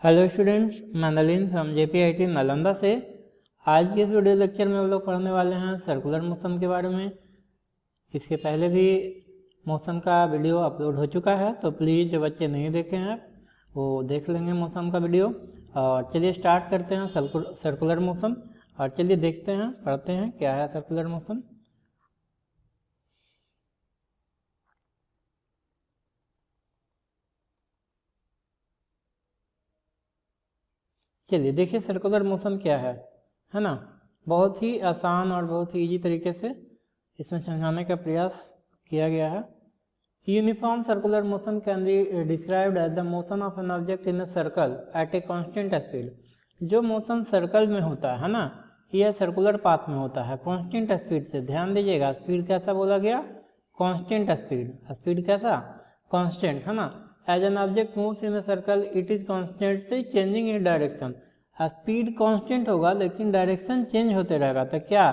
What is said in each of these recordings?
Hello students, मैं Nalin from JPIT Nalanda से। आज के इस वीडियो लेक्चर में हम लोग पढ़ने वाले हैं सर्कुलर मोशन के बारे में। इसके पहले भी मोशन का वीडियो अपलोड हो चुका है, तो प्लीज़ जो बच्चे नहीं देखे हैं वो देख लेंगे मोशन का वीडियो। और चलिए स्टार्ट करते हैं सर्कुलर मोशन। और चलिए देखते हैं, पढ़ते हैं क्या है सर्कुलर मोशन। चलिए देखिए सर्कुलर मोशन क्या है ना। बहुत ही आसान और बहुत ही इजी तरीके से इसमें समझाने का प्रयास किया गया है। Uniform circular motion can be described as the motion of an object in a circle at a constant speed. जो मोशन सर्कल में होता है ना, यह सर्कुलर पाथ में होता है कांस्टेंट स्पीड से। ध्यान दीजिएगा, स्पीड कैसा बोला गया? Constant speed. स्पीड कैसा? कांस्टेंट, है ना। As an object moves in a circle it is constantly changing in direction. Speed constant होगा लेकिन डायरेक्शन चेंज होते रहेगा, तो क्या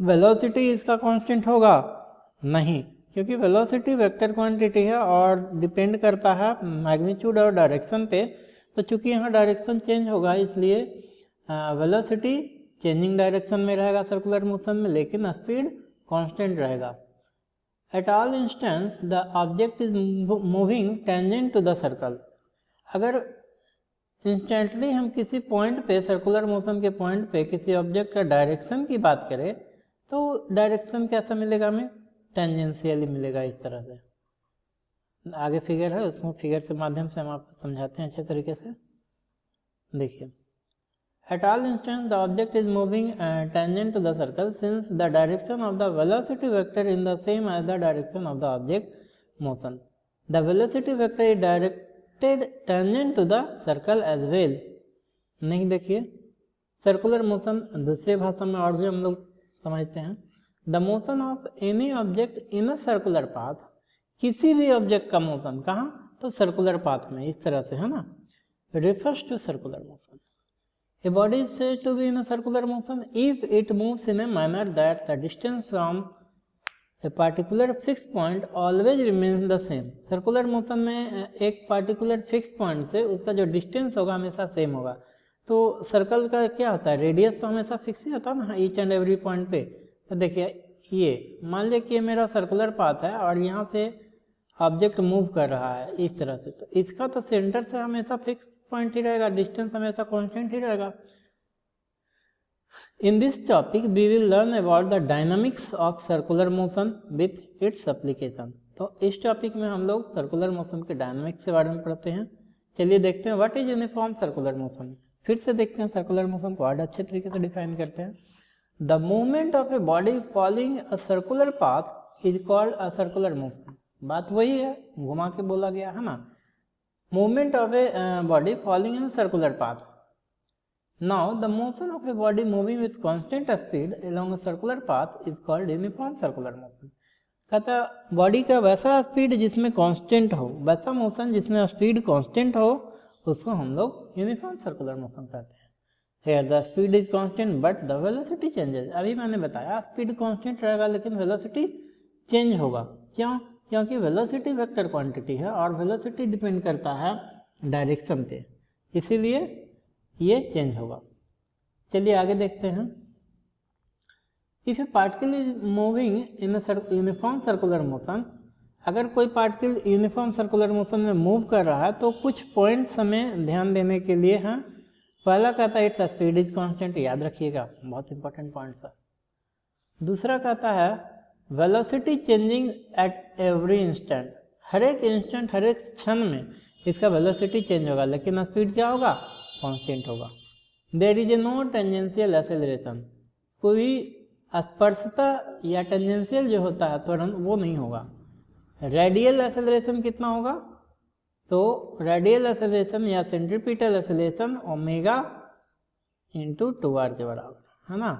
वेलोसिटी इसका कांस्टेंट होगा? नहीं, क्योंकि वेलोसिटी वेक्टर क्वांटिटी है और डिपेंड करता है मैग्नीट्यूड और डायरेक्शन पे। तो चूंकि यहाँ डायरेक्शन चेंज होगा, इसलिए वेलोसिटी चेंजिंग डायरेक्शन में रहेगा सर्कुलर मोशन में, लेकिन स्पीड कांस्टेंट रहेगा। At all instance the object is moving tangent to the circle. अगर इंस्टेंटली हम किसी पॉइंट पे, सर्कुलर मोशन के पॉइंट पे किसी ऑब्जेक्ट का डायरेक्शन की बात करें, तो डायरेक्शन कैसा मिलेगा हमें? टेंजेंशियली मिलेगा, इस तरह से। आगे फिगर है, उसमें फिगर के माध्यम से हम आपको समझाते हैं अच्छे तरीके से। देखिए, at all instant the object is moving tangent to the circle since the direction of the velocity vector in the same as the direction of the object motion. The velocity vector is directed tangent to the circle as well. नहीं, देखिए circular motion दूसरे भाषा में और भी हम लोग समझते हैं। The motion of any object in a circular path. किसी भी ऑब्जेक्ट का मोशन कहाँ? तो सर्कुलर पाथ में, इस तरह से, है ना। Refers to circular motion. A body is said to be in a circular motion if it moves in a manner that the distance from a particular fixed point always remains the same. Circular motion में एक particular fix point से उसका जो distance होगा हमेशा same होगा। तो circle का क्या होता है? रेडियस तो हमेशा फिक्स ही होता है ना, ईच एंड एवरी पॉइंट पे। तो देखिए, ये मान लिया कि ये मेरा सर्कुलर पाथ है और यहाँ से ऑब्जेक्ट मूव कर रहा है इस तरह से, तो इसका तो सेंटर से हमेशा फिक्स पॉइंट ही रहेगा, डिस्टेंस हमेशा कांस्टेंट ही रहेगा। In this topic we will learn about the dynamics of circular motion with its application. तो इस टॉपिक में हम लोग सर्कुलर मोशन के डायनामिक्स के बारे में पढ़ते हैं। चलिए देखते हैं what is uniform circular motion. फिर से देखते हैं सर्कुलर मोशन को और अच्छे तरीके से डिफाइन करते हैं। The movement of a body following a circular path is called a circular motion. बात वही है, घुमा के बोला गया है ना। Movement of a body following in circular path. Now the motion of a body moving with constant speed along a circular path is called uniform circular motion। कहता बॉडी का वैसा स्पीड जिसमें कांस्टेंट हो, वैसा मोशन जिसमें speed constant हो, उसको हम लोग यूनिफॉर्म सर्कुलर मोशन कहते हैं। Here the speed is constant but the velocity changes। अभी मैंने बताया स्पीड कांस्टेंट रहेगा लेकिन वेलोसिटी चेंज होगा। क्यों? क्योंकि वेलोसिटी वेक्टर क्वांटिटी है और वेलोसिटी डिपेंड करता है डायरेक्शन पे, इसीलिए ये चेंज होगा। चलिए आगे देखते हैं। If A particle is moving in uniform circular motion, अगर कोई पार्टिकल यूनिफॉर्म सर्कुलर मोशन में मूव कर रहा है तो कुछ पॉइंट्स हमें ध्यान देने के लिए हैं। पहला कहता है इट्स स्पीड इज कांस्टेंट, याद रखिएगा, बहुत इंपॉर्टेंट पॉइंट्स है। दूसरा कहता है velocity changing at every instant. हर एक इंस्टेंट, हर एक क्षण में इसका वेलोसिटी चेंज होगा, लेकिन स्पीड क्या होगा? कांस्टेंट होगा। There is a no tangential acceleration. कोई स्पर्शता या टेंजेंशियल जो होता है त्वरण, वो नहीं होगा। रेडियल एक्सेलरेशन कितना होगा? तो रेडियल एक्सेलरेशन या centripetal acceleration omega into 2r के बराबर, है ना।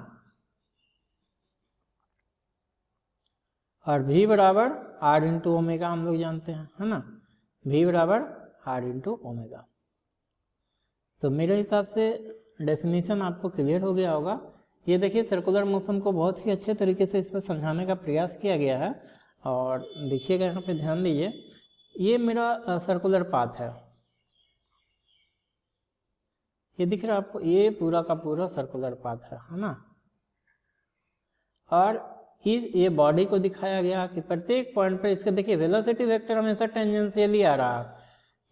और v बराबर r इंटू ओमेगा हम लोग जानते हैं, है ना। v बराबर r इंटू ओमेगा। तो मेरे हिसाब से डेफिनेशन आपको क्लियर हो गया होगा। ये देखिए सर्कुलर मोशन को बहुत ही अच्छे तरीके से इसमें समझाने का प्रयास किया गया है। और देखिएगा, यहाँ पे ध्यान दीजिए, ये मेरा सर्कुलर पाथ है, ये दिख रहा है आपको, ये पूरा का पूरा सर्कुलर पाथ है ना। और ये बॉडी को दिखाया गया कि प्रत्येक पॉइंट पर इसका देखिए वेलोसिटी वेक्टर हमेशा टेंजेंशियली आ रहा है।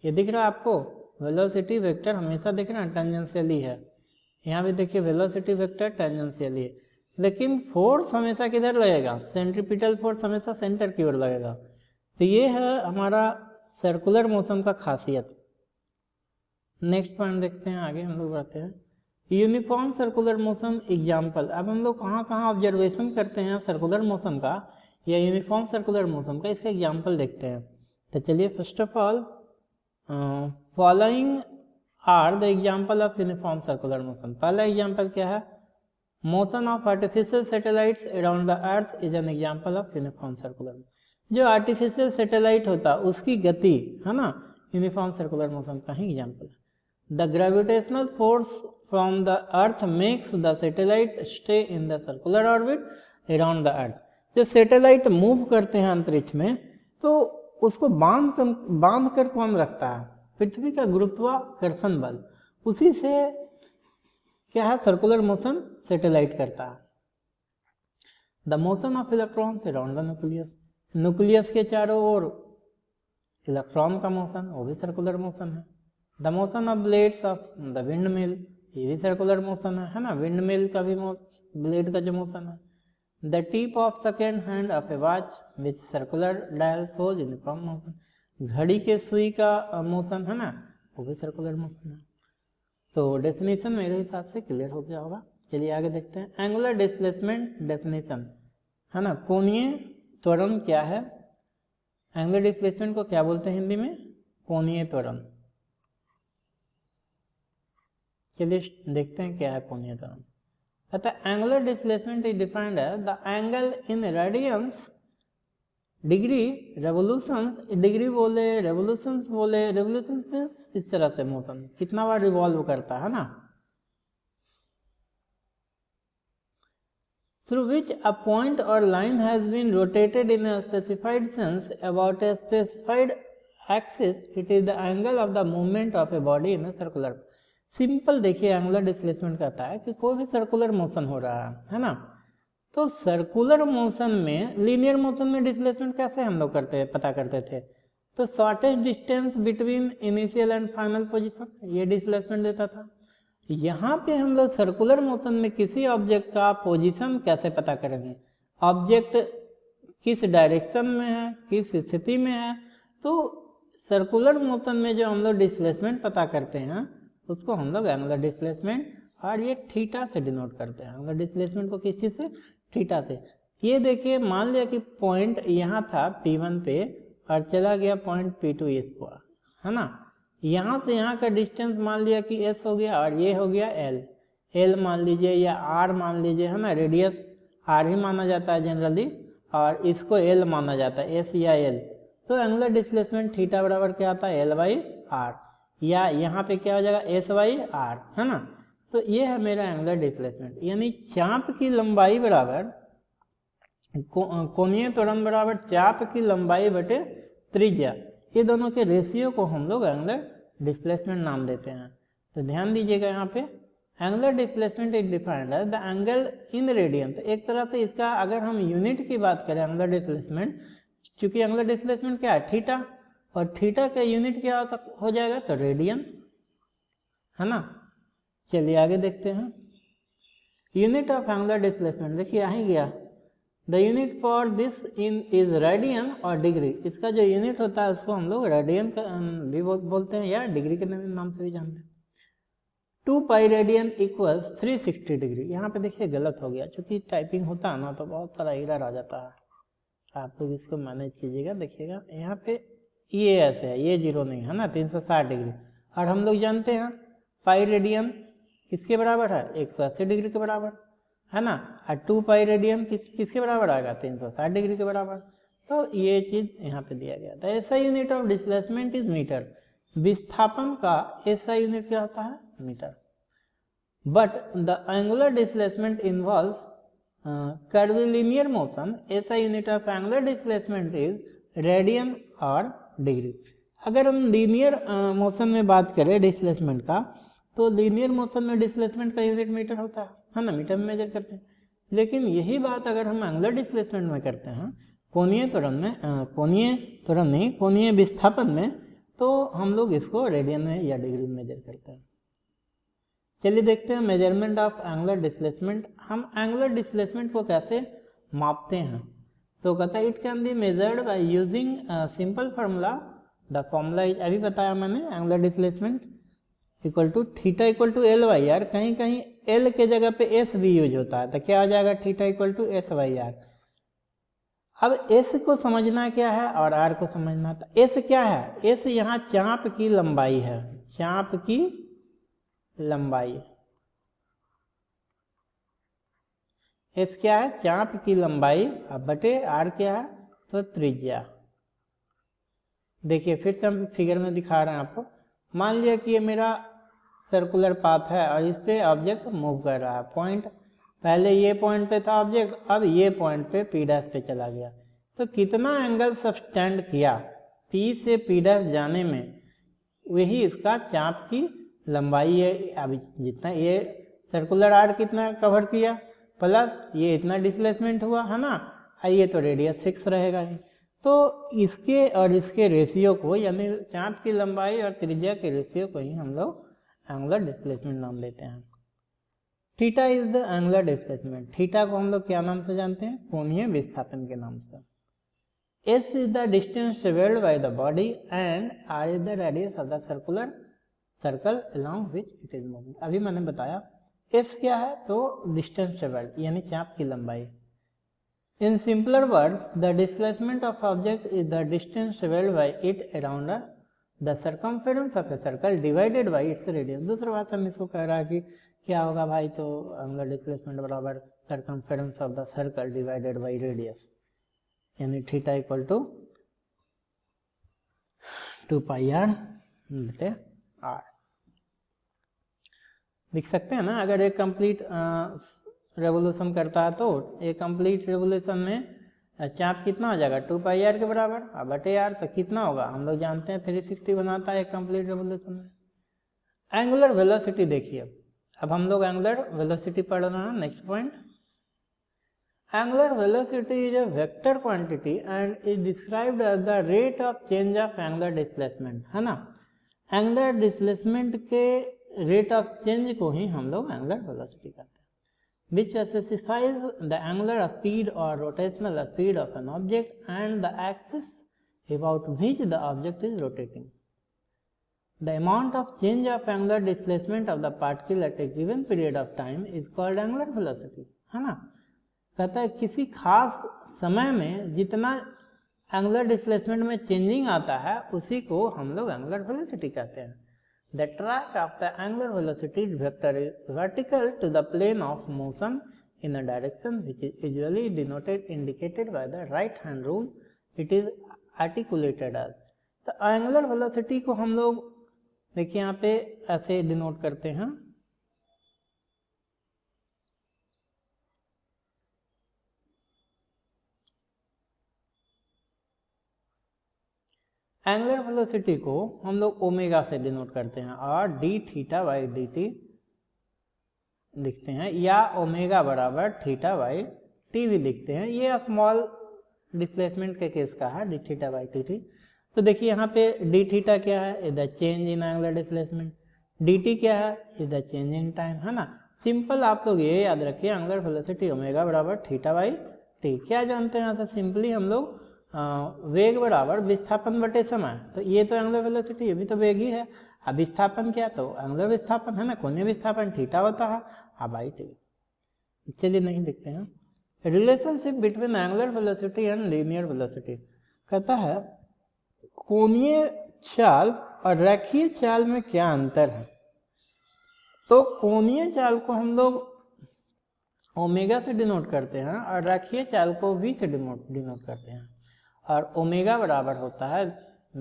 ये दिख रहा है आपको, वेलोसिटी वेक्टर हमेशा दिख रहा है टेंजेंशियली है। यहाँ भी देखिए वेलोसिटी वेक्टर टेंजेंशियली है, लेकिन फोर्स हमेशा किधर लगेगा, सेंट्रीपिटल फोर्स हमेशा सेंटर की ओर लगेगा। तो ये है हमारा सर्कुलर मोशन का खासियत। नेक्स्ट पॉइंट देखते हैं, आगे हम लोग बढ़ते हैं। Uniform circular motion example. अब हम लोग कहाँ कहाँ ऑब्जर्वेशन करते हैं सर्कुलर मोशन का या यूनिफॉर्म सर्कुलर मोशन का, इसका एग्जाम्पल देखते हैं। तो चलिए, first of all following are the example of uniform circular motion. पहला एग्जाम्पल क्या है, motion of artificial satellites around the earth is an example of uniform circular. जो आर्टिफिशियल सैटेलाइट होता है उसकी गति है ना, यूनिफॉर्म सर्कुलर मोशन का ही एग्जाम्पल है। The gravitational force from the earth makes the satellite stay in the circular orbit around the अर्थ। जो सैटेलाइट मूव करते हैं अंतरिक्ष में, तो उसको बांध कर कौन रखता है, पृथ्वी का गुरुत्वाकर्षण बल, उसी से क्या है सर्कुलर मोशन सैटेलाइट करता है। The motion of electrons around the nucleus, nucleus के चारों ओर इलेक्ट्रॉन का मोशन, वो भी सर्कुलर मोशन है। The motion of blades of the wind mill, ये भी सर्कुलर मोशन है ना, विंड मिल का भी ब्लेड का जो मोशन है। The tip of second hand of A watch which circular dial shows uniform motion, घड़ी के सुई का मोशन है ना, वो भी सर्कुलर मोशन है। तो डेफिनेशन मेरे हिसाब से क्लियर हो गया होगा। चलिए आगे देखते हैं। एंगुलर डिस्प्लेसमेंट डेफिनेशन है ना, कोणीय त्वरण क्या है, एंगुलर डिस्प्लेसमेंट को क्या बोलते हैं हिंदी में, कोणीय त्वरण। चलिए देखते हैं क्या है कोणीय त्वरण। अतः angular displacement is defined as the angle in radians degree revolution, degree बोले रेवोल्यूशन बोले, रेवोल्यूशन मीन्स इस तरह से मोशन कितना बार रिवॉल्व करता है ना, through which a point or line has been rotated in a specified sense about a specified axis, it is the angle of the movement of a body in a circular। Simple देखिए, angular displacement कहता है कि कोई भी circular motion हो रहा है ना, तो सर्कुलर मोशन में, लीनियर मोशन में डिस्प्लेसमेंट कैसे हम लोग पता करते थे, तो shortest distance between initial and final position, ये डिस्प्लेसमेंट देता था। यहाँ पे हम लोग सर्कुलर मोशन में किसी ऑब्जेक्ट का पोजीशन कैसे पता करेंगे, ऑब्जेक्ट किस डायरेक्शन में है, किस स्थिति में है, तो सर्कुलर मोशन में जो हम लोग डिस्प्लेसमेंट पता करते हैं उसको हम लोग एंगुलर डिस्प्लेसमेंट, और ये थीटा से डिनोट करते हैं एंगुलर डिस्प्लेसमेंट को, किस चीज़ से, थीटा से। ये देखिए, मान लिया कि पॉइंट यहाँ था P1 पे और चला गया पॉइंट P2 इसको, है ना, यहाँ से यहाँ का डिस्टेंस मान लिया कि S हो गया और ये हो गया L मान लीजिए या R मान लीजिए, है ना, रेडियस R ही माना जाता है जनरली और इसको L माना जाता है, S या L। तो एंगुलर डिस्प्लेसमेंट थीटा बराबर क्या आता है, L/R, या यहाँ पे क्या हो जाएगा, S/R, है ना। तो ये है मेरा एंगुलर डिस्प्लेसमेंट, यानी चाप की लंबाई बराबर कोणीय त्वरण बराबर चाप की लंबाई बटे त्रिज्या, ये दोनों के रेशियो को हम लोग एंगुलर डिस्प्लेसमेंट नाम देते हैं। तो ध्यान दीजिएगा, यहाँ पे angular displacement is defined as the angle in radian. तो एक तरह से इसका अगर हम यूनिट की बात करें एंगुलर डिस्प्लेसमेंट, चूंकि एंगुलर डिस्प्लेसमेंट क्या है, थीटा, और थीटा का यूनिट क्या हो जाएगा, तो रेडियन, है ना। चलिए आगे देखते हैं। यूनिट ऑफ एंगुलर डिस्प्लेसमेंट देखिए आ ही गया, the unit for this is radian और डिग्री। इसका जो यूनिट होता है उसको हम लोग रेडियन भी बोलते हैं या डिग्री के नाम से भी जानते हैं। 2 पाई रेडियन इक्वल्स 360 डिग्री। यहाँ पे देखिए गलत हो गया, क्योंकि टाइपिंग होता है ना तो बहुत सारा एरर आ जाता है, आप लोग इसको मैनेज कीजिएगा। देखिएगा यहाँ पे ये ऐसे है, ये 0 नहीं है ना, 360 डिग्री। और हम लोग जानते हैं पाई रेडियन किसके बराबर है, 180 डिग्री के बराबर, है ना। और 2 पाई रेडियन किसके बराबर आएगा, 360 डिग्री के बराबर। तो ये चीज यहाँ पे दिया गया था। ऐसा unit of displacement is metre. विस्थापन का ऐसा यूनिट क्या होता है, metre. But the angular displacement involve curvilinear motion. ऐसा unit of angular displacement is radian और डिग्री। अगर हम लीनियर मोशन में बात करें डिस्प्लेसमेंट का, तो लीनियर मोशन में डिस्प्लेसमेंट का यूनिट मीटर होता है ना, मीटर में मेजर करते हैं। लेकिन यही बात अगर हम एंगुलर डिस्प्लेसमेंट में करते हैं, कोणीय विस्थापन में, तो हम लोग इसको रेडियन में या डिग्री में मेजर करते हैं। चलिए देखते हैं मेजरमेंट ऑफ एंगुलर डिस्प्लेसमेंट। हम एंगुलर डिस्प्लेसमेंट को कैसे मापते हैं, तो कहता है it can be measured by using simple formula. The formula is, अभी बताया मैंने, angular displacement equal to theta equal to L by R. कहीं कहीं एल के जगह पे एस भी यूज होता है, तो क्या हो जाएगा, theta equal to S by R. अब एस को समझना क्या है और आर को समझना, था एस क्या है, एस यहाँ चाप की लंबाई है, चाप की लंबाई। एस क्या है, चाप की लंबाई, अब बटे आर क्या है, तो त्रिज्या। देखिए फिर से हम फिगर में दिखा रहे हैं आपको। मान लिया कि ये मेरा सर्कुलर पाथ है और इस पे ऑब्जेक्ट मूव कर रहा है। पॉइंट पहले ये पॉइंट पे था ऑब्जेक्ट, अब ये पॉइंट पे पी डैश पे चला गया। तो कितना एंगल सबस्टेंड किया पी से पी डैश जाने में, वही इसका चाप की लंबाई है। अब जितना ये सर्कुलर आर्क कितना कवर किया, प्लस ये इतना डिस्प्लेसमेंट हुआ है ना, ये तो रेडियस फिक्स रहेगा ही। तो इसके और इसके रेशियो को, यानी चाप की लंबाई और त्रिज्या के रेशियो को ही हम लोग एंगुलर डिस्प्लेसमेंट नाम देते हैं। Theta is the angular displacement. Theta को हम लोग क्या नाम से जानते हैं, कोणीय विस्थापन के नाम से। S is the distance travelled by the body and R is the radius of the circle along which it is moving. अभी मैंने बताया एस क्या है, तो डिस्टेंस ट्रेवल्ड यानी चाप की लंबाई। In simpler words, the displacement of object is the distance traveled by it around the circumference of a circle divided by its radius। दूसरा बात हम इसको कह रहा है कि क्या होगा भाई, तो एंगुलर डिस्प्लेसमेंट बराबर circumference of the circle divided by radius, यानी थीटा इक्वल टू 2πr बटे आर। लिख सकते हैं ना, अगर एक कंप्लीट रेवोल्यूशन करता है तो एक कंप्लीट रेवोल्यूशन में चाप कितना हो जाएगा, 2πr के बराबर, अब बटे आर तो कितना होगा, हम लोग जानते हैं 360 बनाता है एक कंप्लीट रेवोल्यूशन में। एंगुलर वेलोसिटी देखिए, अब हम लोग एंगुलर वेलोसिटी पढ़ रहे हैं। Next point, angular velocity is a vector quantity and is described as the rate of change of angular displacement, है ना। एंगुलर डिस्प्लेसमेंट के रेट ऑफ चेंज को ही हम लोग एंगुलर वेलोसिटी कहते हैं, which specifies the angular speed or rotational speed of an object and the axis about which the object is rotating. The amount of change of angular displacement of the particle at a given period of time is called angular velocity, है ना। कहता है किसी खास समय में जितना angular displacement में चेंजिंग आता है उसी को हम लोग एंगुलर वेलोसिटी कहते हैं। The track of the angular velocity vector is vertical to the plane of motion in a direction which is usually indicated by the right hand rule. It is articulated as। तो angular velocity को हम लोग देखिए यहाँ पे ऐसे denote करते हैं, एंगुलर वेलोसिटी को हम लोग ओमेगा से डिनोट करते हैं और D theta by D T लिखते हैं, या ओमेगा बराबर थीटा बाई टी भी लिखते हैं। ये स्मॉल डिस्प्लेसमेंट के केस का है, D theta by T T. तो देखिए यहाँ पे डी थीटा क्या है, is the change in angular displacement, D T क्या है, is the change in time, है ना। सिंपल आप लोग ये याद रखिए, एंगुलर वेलोसिटी ओमेगा बराबर थीटा बाई टी। क्या जानते हैं, तो सिंपली हम लोग वेग बराबर विस्थापन बटे समय, तो ये तो एंगुलर वेलोसिटी, ये भी तो वेग ही है। अब विस्थापन क्या, तो एंगुलर विस्थापन है ना, कोणीय विस्थापन थीटा होता है, अब बाई टी। चलिए नहीं देखते हैं relationship between angular velocity and linear velocity. कहता है कोणीय चाल और रेखीय चाल में क्या अंतर है। तो कोणीय चाल को हम लोग ओमेगा से डिनोट करते हैं और रेखीय चाल को वी से डिनोट करते हैं, और ओमेगा बराबर होता है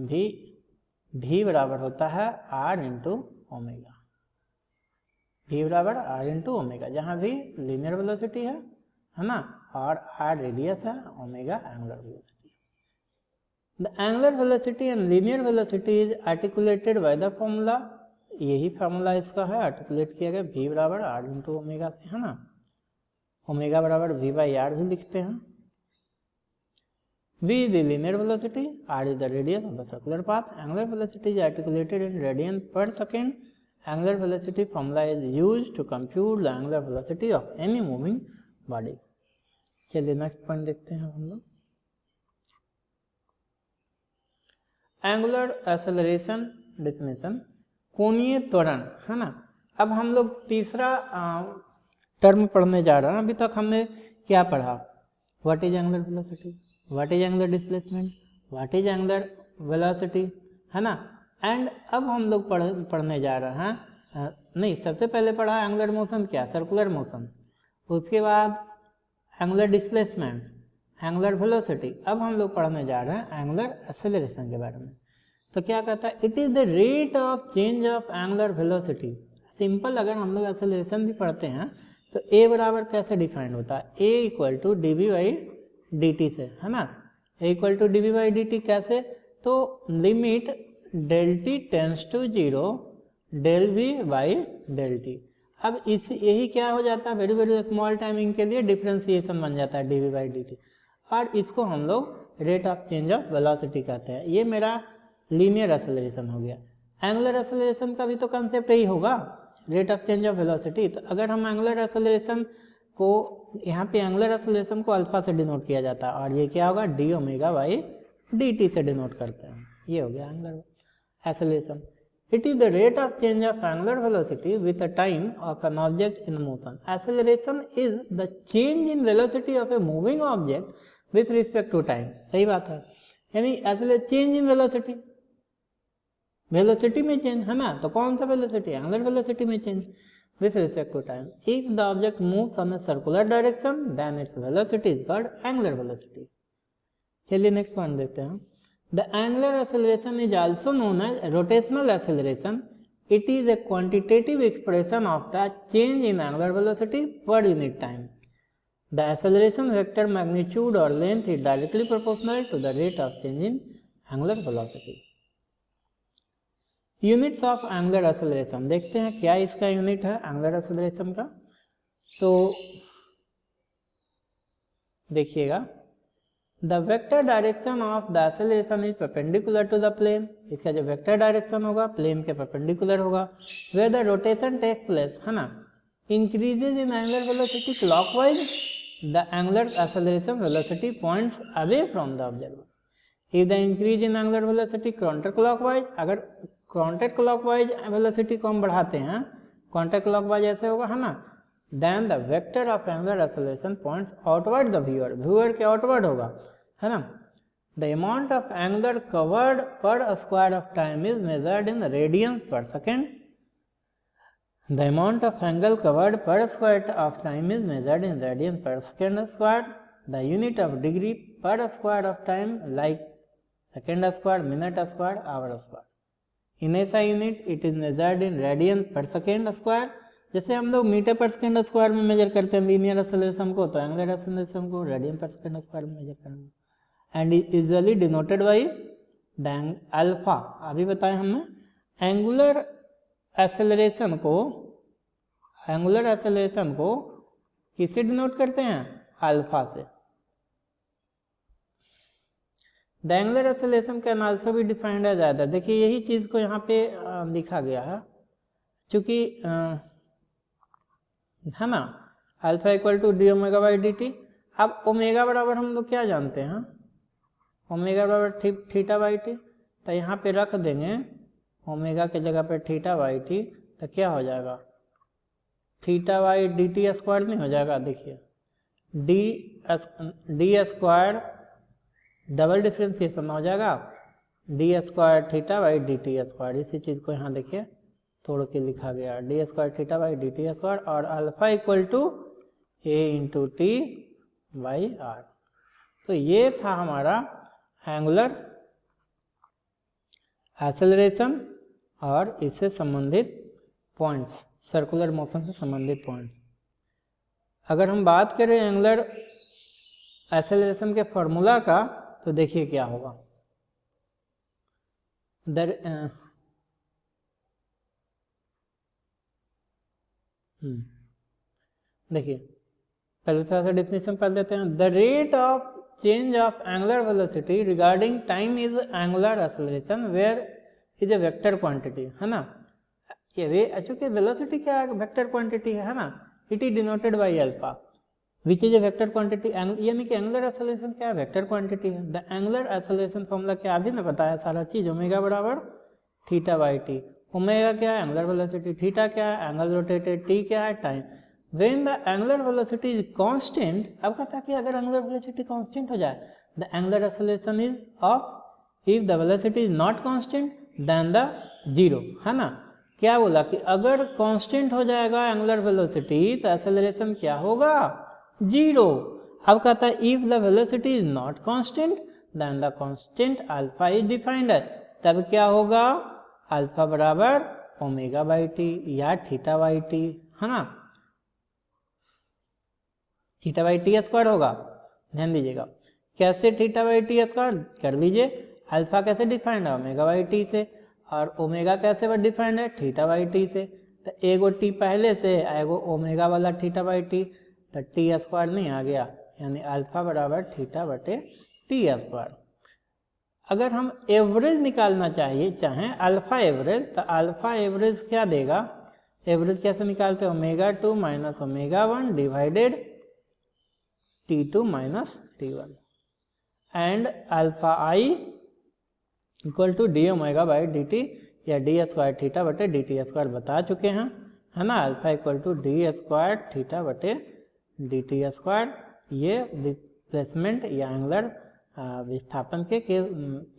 भी बराबर होता है आर इंटू ओमेगा, भी बराबर आर इंटू ओमेगा, जहाँ भी लीनियर वेलोसिटी है ना, और आर रेडियस है, omega angular velocity. The angular velocity and linear velocity is articulated by the formula यही फार्मूला इसका है, आर्टिकुलेट किया गया v बराबर r इंटू ओमेगा से, है ना। ओमेगा बराबर v बाई आर भी लिखते हैं। v is the linear velocity, r is the radius of the circular path. Angular velocity is articulated in radians per second. Angular velocity formula is used to compute the angular velocity of any moving body. चलिए next point देखते हैं हम लोग। Angular acceleration definition, कोणीय त्वरण, है ना। अब हम लोग तीसरा टर्म पढ़ने जा रहे हैं। अभी तक हमने क्या पढ़ा, what is angular velocity, what is angular displacement, what is angular velocity, है ना। एंड अब हम लोग पढ़ने जा रहे हैं, नहीं सबसे पहले पढ़ा एंगुलर मोशन क्या, सर्कुलर मोशन, उसके बाद एंगुलर डिस्प्लेसमेंट, एंगुलर वेलोसिटी। अब हम लोग पढ़ने जा रहे हैं एंगुलर एक्सेलरेशन के बारे में। तो क्या कहता है, it is the rate of change of angular velocity. Simple अगर हम लोग एक्सेलरेशन भी पढ़ते हैं तो ए बराबर कैसे डिफाइंड होता है, a equal to d we by D t से, है ना। A equal to d we by D t कैसे, तो limit del t tends to zero del v by del t. अब इस यही क्या हो जाता है, वेरी वेरी स्मॉल टाइमिंग के लिए डिफ्रेंसिएशन बन जाता है D we by D T, और इसको हम लोग rate of change of velocity कहते हैं। ये मेरा लीनियर एक्सेलरेशन हो गया। एंगुलर एक्सेलरेशन का भी तो कंसेप्ट यही होगा, rate of change of velocity. तो अगर हम एंगुलर एक्सेलरेशन को, यहाँ पे एंगुलर एक्सेलरेशन को अल्फा से डिनोट किया जाता है, और ये क्या होगा, D omega by D t से डिनोट करते हैं। ये हो गया angular acceleration. It is the rate of change of angular velocity with the time of an object in motion. Acceleration is the change in velocity of a moving object with respect to time. सही बात है, यानी change in velocity, velocity में change, है ना। तो कौन सा वेलोसिटी, एंगुलर वेलोसिटी में change with respect to time. If the object moves on a circular direction, then its velocity is called angular velocity. चलिए नेक्स्ट पॉइंट देखते हैं। The angular acceleration is also known as rotational acceleration. It is a quantitative expression of the change in angular velocity per unit time. The acceleration vector magnitude or length is directly proportional to the rate of change in angular velocity. Units of angular acceleration, देखते हैं क्या इसका unit है angular acceleration का। तो देखिएगा, The vector direction of the acceleration is perpendicular to the plane. इसका जो वेक्टर डायरेक्शन होगा प्लेन के परपेंडिकुलर होगा। Where the rotation takes place, है ना, increases in angular velocity clockwise, the angular acceleration velocity points away from the observer. If the increase in angular velocity counterclockwise, अगर counterclockwise velocity को हम बढ़ाते हैं, counterclockwise ऐसे होगा, है ना, then the vector of angular acceleration points outward the viewer, viewer के outward होगा, है ना। The amount of angular covered per square of time is measured in radians per second. The amount of angle covered per square of time is measured in radians per second square. The unit of degree per square of time like second square, minute square, hour square. In SI unit it is measured in radians per second square. जैसे हम लोग metre पर second square में major करते हैं linear acceleration को, तो angular acceleration को रेडियन पर सेकेंड स्क्वायर में मेजर करेंगे, and usually denoted by alpha. अभी बताया हमने एंगुलर एक्सेलरेशन को किससे डिनोट करते हैं, अल्फा से। The angular acceleration can also be defined as either, देखिए यही चीज को यहाँ पे लिखा गया है, क्योंकि है ना, alpha equal to D omega by D T. अब ओमेगा बराबर हम लोग क्या जानते हैं, ओमेगा बराबर थीटा बाई टी, तो यहाँ पे रख देंगे ओमेगा के जगह पे थीटा बाई टी, तो क्या हो जाएगा, theta by D t square नहीं हो जाएगा। देखिए डी स्क्वायर डबल डिफ्रेंसिएशन हो जाएगा, d square theta by D t square. इसी चीज़ को यहाँ देखिए तोड़ के लिखा गया, d square theta by D t square, और alpha equal to a into t by r. तो ये था हमारा एंगुलर एक्सेलरेशन और इससे संबंधित पॉइंट्स, सर्कुलर मोशन से संबंधित पॉइंट्स। अगर हम बात करें एंगुलर एक्सेलरेशन के फॉर्मूला का, तो देखिए क्या होगा, देखिए पहले थोड़ा सा डेफिनेशन पढ़ लेते हैं। The rate of change of angular velocity regarding time is angular acceleration where is a vector quantity, है ना। ये चूंकि वेलोसिटी क्या है, वेक्टर क्वांटिटी है ना, it is denoted by alpha which is a vector quantity, यानी कि एंगुलर एक्सेलरेशन क्या है, वेक्टर क्वांटिटी है। द एंगुलर एक्सेलरेशन फॉर्मूला क्या अभी ना बताया सारा चीज, ओमेगा बराबर थीटा बाई टी। ओमेगा क्या है, एंगुलर वेलोसिटी, थीटा क्या है, एंगल रोटेटेड, टी क्या है, time. When the angular velocity is constant, अब कहता है कि अगर angular velocity constant हो जाए, the angular acceleration is of, if the velocity is not constant, then the zero, है ना। क्या बोला कि अगर constant हो जाएगा angular velocity तो acceleration क्या होगा, जीरो। अब कहता है if the velocity is not constant, then the constant alpha is defined as, तब क्या होगा, अल्फा बराबर ओमेगा बाई टी या थीटा बाई टी, है ना। थीटा बाई टी स्क्वायर होगा, ध्यान दीजिएगा। कैसे थीटा बाई टी स्क्वायर कर लीजिए, अल्फा कैसे डिफाइंड है, ओमेगा बाई टी से, और ओमेगा कैसे डिफाइंड है, थीटा बाई टी से। तो एगो टी पहले से, एगो ओमेगा वाला थीटा बाई टी, तो टी स्क्वायर नहीं आ गया, यानी अल्फा बराबर थीटा बटे टी स्क्वायर। अगर हम एवरेज निकालना चाहें अल्फा एवरेज, तो अल्फा एवरेज क्या देगा, एवरेज कैसे निकालते हैं, omega 2 minus omega 1 divided T2 minus T1 and alpha i equal to D omega by D t या डी स्क्वायर थीटा बटे डी टी स्क्वायर बता चुके हैं, है ना। Alpha equal to d square theta बटे डी टी स्क्वायर, ये displacement या एंगुलर विस्थापन के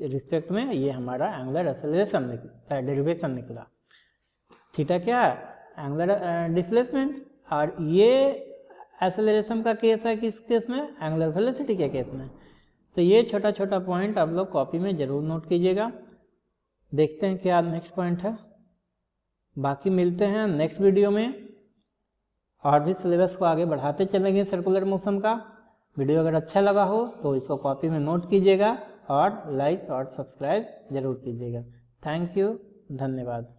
रिस्पेक्ट में ये हमारा एंगुलर एक्सेलरेशन निकला, डेरिवेशन निकला। थीटा क्या है, एंगुलर डिस्प्लेसमेंट, और ये एक्सेलरेशन का केस है किस केस में, एंगुलर वेलोसिटी के केस में। तो ये छोटा छोटा पॉइंट आप लोग कॉपी में जरूर नोट कीजिएगा। देखते हैं क्या नेक्स्ट पॉइंट है, बाकी मिलते हैं नेक्स्ट वीडियो में, और भी सिलेबस को आगे बढ़ाते चलेंगे सर्कुलर मोशन का। वीडियो अगर अच्छा लगा हो तो इसको कॉपी में नोट कीजिएगा और लाइक और सब्सक्राइब जरूर कीजिएगा। थैंक यू, धन्यवाद।